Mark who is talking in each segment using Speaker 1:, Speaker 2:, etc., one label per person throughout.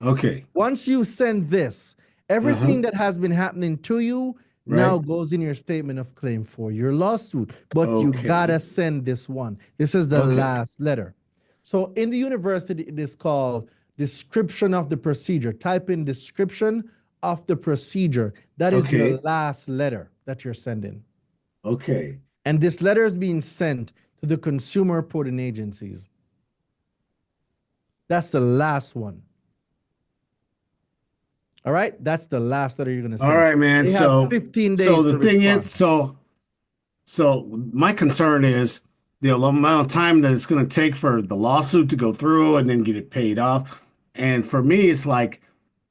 Speaker 1: Okay.
Speaker 2: Once you send this, everything that has been happening to you now
Speaker 1: Right.
Speaker 2: goes in your statement of claim for your lawsuit. But you
Speaker 1: Okay.
Speaker 2: gotta send this one. This is the
Speaker 1: Okay.
Speaker 2: last letter. So in the university, it is called description of the procedure. Type in description of the procedure. That is your
Speaker 1: Okay.
Speaker 2: last letter that you're sending.
Speaker 1: Okay.
Speaker 2: And this letter is being sent to the consumer reporting agencies. That's the last one. All right, that's the last letter you're going to
Speaker 1: All
Speaker 2: send.
Speaker 1: right, man.
Speaker 2: They have 15
Speaker 1: So
Speaker 2: days
Speaker 1: the
Speaker 2: to
Speaker 1: thing is,
Speaker 2: respond.
Speaker 1: so my concern is the amount of time that it's going to take for the lawsuit to go through and then get it paid off. And for me, it's like,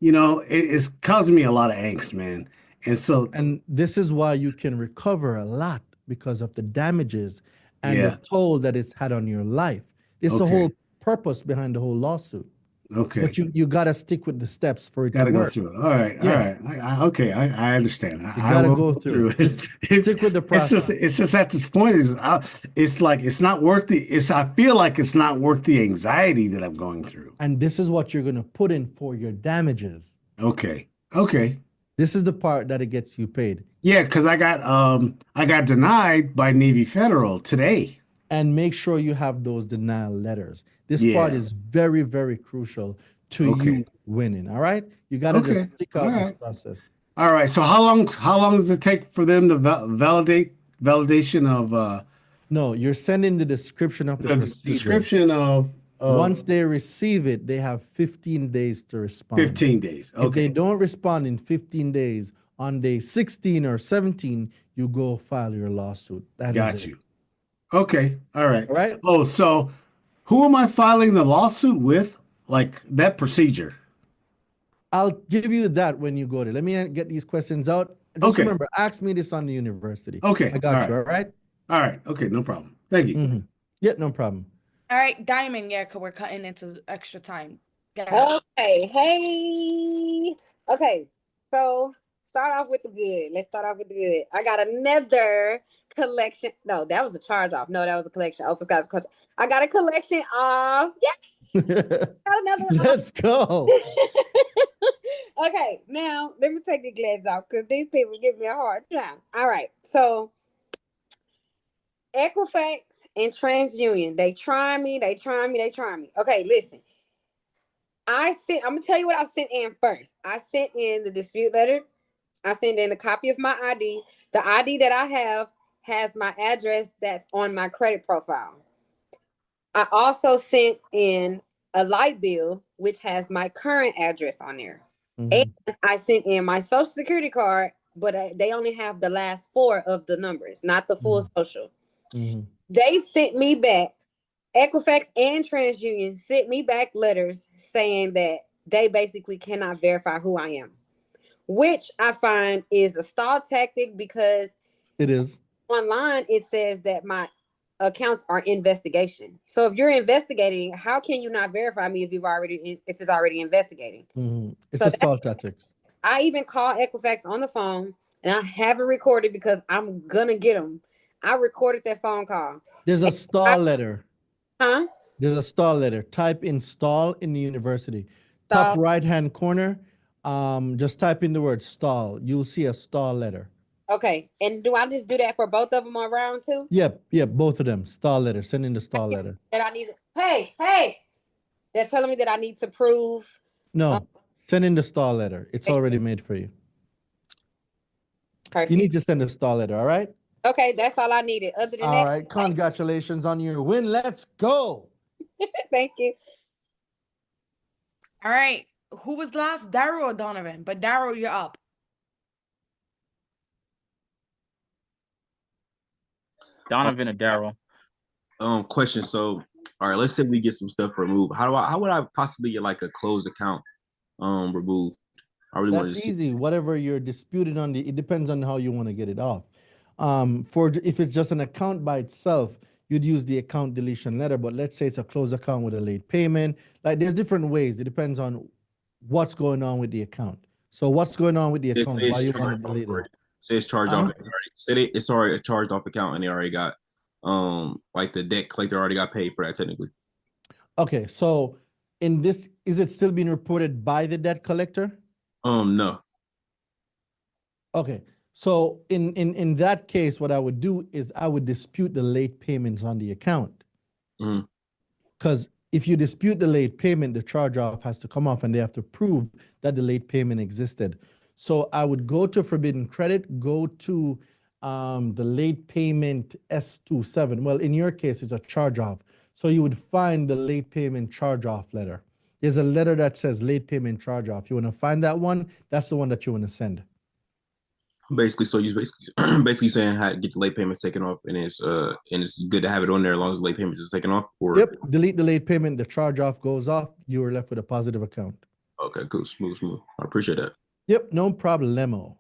Speaker 1: it's causing me a lot of angst, man. And so,
Speaker 2: And this is why you can recover a lot because of the damages and the
Speaker 1: yeah,
Speaker 2: toll that it's had on your life. It's the
Speaker 1: okay,
Speaker 2: whole purpose behind the whole lawsuit. But
Speaker 1: okay.
Speaker 2: you got to stick with the steps for it
Speaker 1: Got
Speaker 2: to
Speaker 1: to go
Speaker 2: work.
Speaker 1: through it. All right, all
Speaker 2: Yeah,
Speaker 1: right. Okay, I understand.
Speaker 2: you
Speaker 1: I
Speaker 2: got to
Speaker 1: will
Speaker 2: go
Speaker 1: go
Speaker 2: through it.
Speaker 1: through it.
Speaker 2: Just stick with the process.
Speaker 1: It's just at this point it's like it's not worth the. I feel like it's not worth the anxiety that I'm going through.
Speaker 2: And this is what you're going to put in for your damages.
Speaker 1: Okay, okay.
Speaker 2: This is the part that it gets you paid.
Speaker 1: Yeah, because I got denied by Navy Federal today.
Speaker 2: And make sure you have those denial letters. This part
Speaker 1: Yeah.
Speaker 2: is very, very crucial to you
Speaker 1: Okay.
Speaker 2: winning. All right. You got to
Speaker 1: Okay.
Speaker 2: just stick
Speaker 1: All
Speaker 2: out this
Speaker 1: right.
Speaker 2: process.
Speaker 1: All right. So how long does it take for them to validation of
Speaker 2: No, you're sending the description of the
Speaker 1: the
Speaker 2: procedure.
Speaker 1: description of
Speaker 2: Once they receive it, they have 15 days to respond.
Speaker 1: 15 days?
Speaker 2: If they
Speaker 1: Okay.
Speaker 2: don't respond in 15 days, on day 16 or 17, you go file your lawsuit. That is
Speaker 1: Got
Speaker 2: it.
Speaker 1: you. Okay. All right.
Speaker 2: All right.
Speaker 1: Oh, so who am I filing the lawsuit with? Like that procedure.
Speaker 2: I'll give you that when you go there. Let me get these questions out. Just
Speaker 1: Okay.
Speaker 2: remember, ask me this on the university. I
Speaker 1: Okay. All
Speaker 2: got you.
Speaker 1: right.
Speaker 2: All right.
Speaker 1: All right. Okay. No problem. Thank you.
Speaker 2: Mm-hmm. Yeah, no problem.
Speaker 3: All right, Diamond. Yeah, because we're cutting into extra time. Go ahead.
Speaker 4: Okay, hey. Okay, so start off with the good. Let's start off with the good. I got another collection. No, that was a charge off. No, that was a collection. Oh, forgot the question. I got a collection of another one.
Speaker 2: Let's go.
Speaker 4: Okay, now let me take the glasses off because these people give me a hard time. All right, so Equifax and TransUnion, they try me. Okay, listen. I'm gonna tell you what I sent in first. I sent in the dispute letter. I sent in a copy of my ID. The ID that I have has my address that's on my credit profile. I also sent in a light bill, which has my current address on there. And I sent in my social security card, but they only have the last 4 of the numbers, not the full social. They sent me back, Equifax and TransUnion sent me back letters saying that they basically cannot verify who I am, which I find is a stall tactic because
Speaker 2: it is
Speaker 4: online. It says that my accounts are investigation. So if you're investigating, how can you not verify me if it's already investigating?
Speaker 2: It's a stall tactics.
Speaker 4: I even call Equifax on the phone and I have it recorded because I'm gonna get them. I recorded that phone call.
Speaker 2: There's a stall letter.
Speaker 4: Huh?
Speaker 2: There's a stall letter. Type in stall in the university.
Speaker 4: Stall.
Speaker 2: Top right-hand corner. Just type in the word stall. You'll see a stall letter.
Speaker 4: Okay. And do I just do that for both of them on round 2?
Speaker 2: Yep, both of them. Stall letter. Send in the stall letter.
Speaker 4: That I need. Hey. They're telling me that I need to prove.
Speaker 2: No, send in the stall letter. It's already made for you.
Speaker 4: Perfect.
Speaker 2: You need to send a stall letter, all right?
Speaker 4: Okay, that's all I needed. Other than that.
Speaker 2: All right, congratulations on your win. Let's go.
Speaker 4: Thank you.
Speaker 3: All right. Who was last? Daryl or Donovan? But Daryl, you're up.
Speaker 5: Donovan or Daryl?
Speaker 6: Question. So, all right, let's say we get some stuff removed. How would I possibly get like a closed account removed? I really want to
Speaker 2: That's
Speaker 6: see.
Speaker 2: easy. Whatever you're disputing on it depends on how you want to get it off. If it's just an account by itself, you'd use the account deletion letter. But let's say it's a closed account with a late payment. Like there's different ways. It depends on what's going on with the account. So what's going on with the account? Why you want to delete it?
Speaker 6: Say it's charged off. It's already a charged off account, and they already got like the debt collector already got paid for that technically.
Speaker 2: Okay, so in this is it still being reported by the debt collector?
Speaker 6: No.
Speaker 2: Okay, so in that case, what I would do is I would dispute the late payments on the account.
Speaker 6: Mhm.
Speaker 2: Because if you dispute the late payment, the charge off has to come off and they have to prove that the late payment existed. So I would go to forbidden credit, go to the late payment S27. Well, in your case, it's a charge off. So you would find the late payment charge off letter. There's a letter that says late payment charge off. You want to find that one? That's the one that you want to send.
Speaker 6: Basically, so you basically basically saying how to get the late payments taken off, and it's good to have it on there as long as the late payments is taken off. Or
Speaker 2: Yep, delete the late payment, the charge off goes off, you are left with a positive account.
Speaker 6: okay, cool, smooth. I appreciate that.
Speaker 2: Yep, no problemo.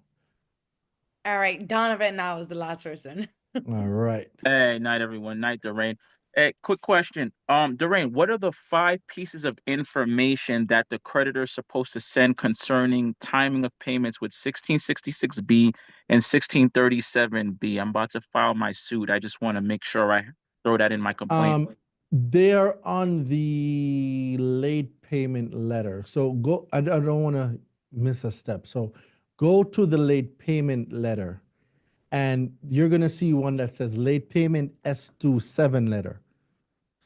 Speaker 3: All right, Donovan now is the last person.
Speaker 2: All right.
Speaker 5: Hey, night everyone. Night, Daraine. Hey, quick question. Daraine, what are the 5 pieces of information that the creditor is supposed to send concerning timing of payments with 1666B and 1637B? I'm about to file my suit. I just want to make sure I throw that in my complaint.
Speaker 2: They're on the late payment letter. So go, I don't want to miss a step. So go to the late payment letter and you're going to see one that says late payment S27 letter.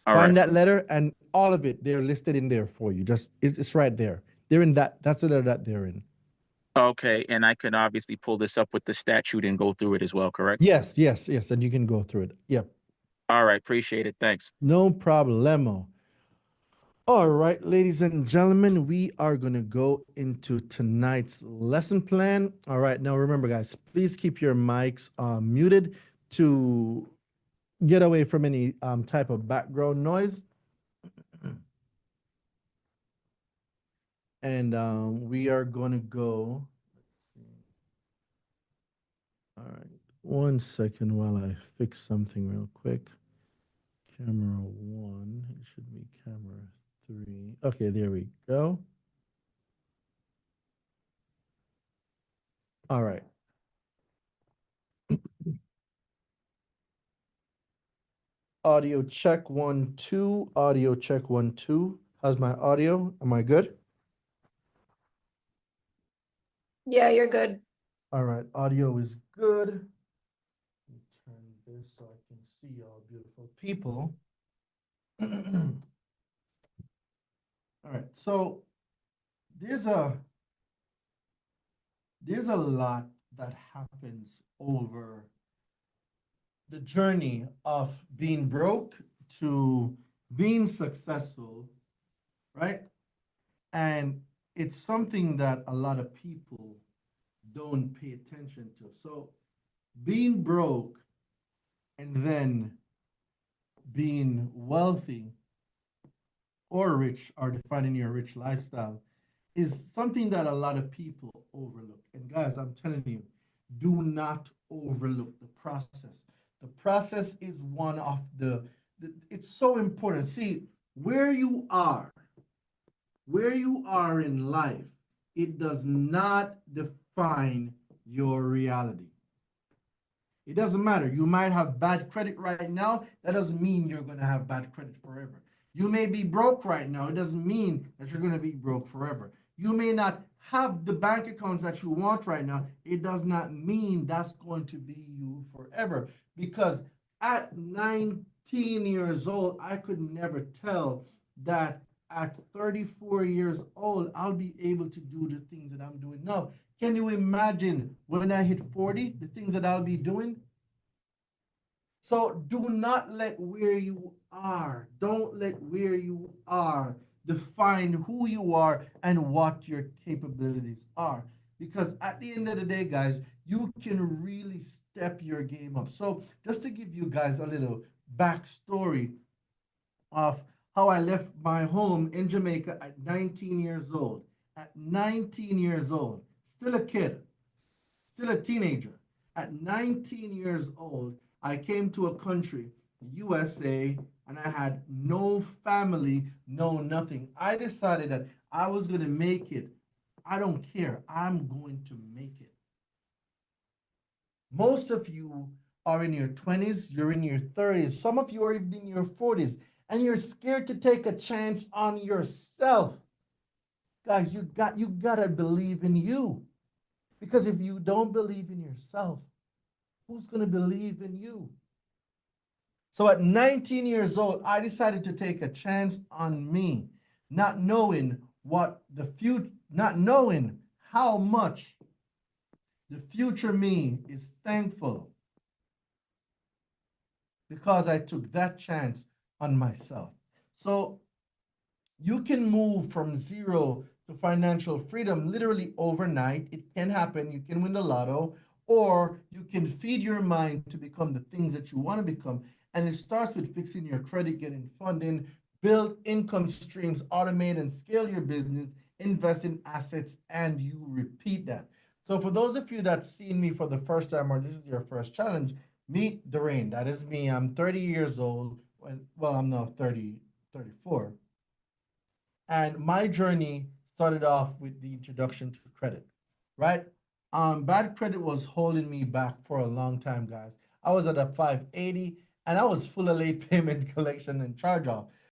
Speaker 5: All
Speaker 2: Find
Speaker 5: right.
Speaker 2: that letter and all of it, they're listed in there for you. Just, it's right there. They're in that's the letter that they're in.
Speaker 5: Okay, and I can obviously pull this up with the statute and go through it as well, correct?
Speaker 2: Yes. And you can go through it. Yep.
Speaker 5: All right, appreciate it. Thanks.
Speaker 2: No problemo. All right, ladies and gentlemen, we are going to go into tonight's lesson plan. All right, now remember, guys, please keep your mics muted to get away from any type of background noise. And we are going to go. All right, 1 second while I fix something real quick. Camera 1, it should be camera 3. Okay, there we go. All right. Audio check 1 2. Audio check 1 2. How's my audio? Am I good?
Speaker 3: Yeah, you're good.
Speaker 2: All right, audio is good. Let me turn this so I can see all beautiful people. All right, so there's a lot that happens over the journey of being broke to being successful, right? And it's something that a lot of people don't pay attention to. So being broke and then being wealthy or rich, or defining your rich lifestyle, is something that a lot of people overlook. And guys, I'm telling you, do not overlook the process. The process is one of it's so important. See, where you are in life, it does not define your reality. It doesn't matter. You might have bad credit right now. That doesn't mean you're going to have bad credit forever. You may be broke right now. It doesn't mean that you're going to be broke forever. You may not have the bank accounts that you want right now. It does not mean that's going to be you forever. Because at 19 years old, I could never tell that at 34 years old, I'll be able to do the things that I'm doing now. Can you imagine when I hit 40, the things that I'll be doing? So do not let where you are, don't let where you are define who you are and what your capabilities are. Because at the end of the day, guys, you can really step your game up. So just to give you guys a little backstory of how I left my home in Jamaica at 19 years old. At 19 years old, still a kid, still a teenager. At 19 years old, I came to a country, USA, and I had no family, no nothing. I decided that I was going to make it. I don't care. I'm going to make it. Most of you are in your 20s, you're in your 30s. Some of you are even in your 40s, and you're scared to take a chance on yourself. Guys, you gotta believe in you. Because if you don't believe in yourself, who's gonna believe in you? So at 19 years old, I decided to take a chance on me, not knowing what the future, not knowing how much the future me is thankful because I took that chance on myself. So you can move from zero to financial freedom literally overnight. It can happen. You can win the lotto, or you can feed your mind to become the things that you want to become. And it starts with fixing your credit, getting funding, build income streams, automate and scale your business, invest in assets, and you repeat that. So for those of you that seen me for the first time or this is your first challenge, meet Daraine. That is me. I'm 30 years old. Well, I'm now 30, 34. And my journey started off with the introduction to credit, right? Bad credit was holding me back for a long time, guys. I was at a 580 and I was full of late payment collection and charge off.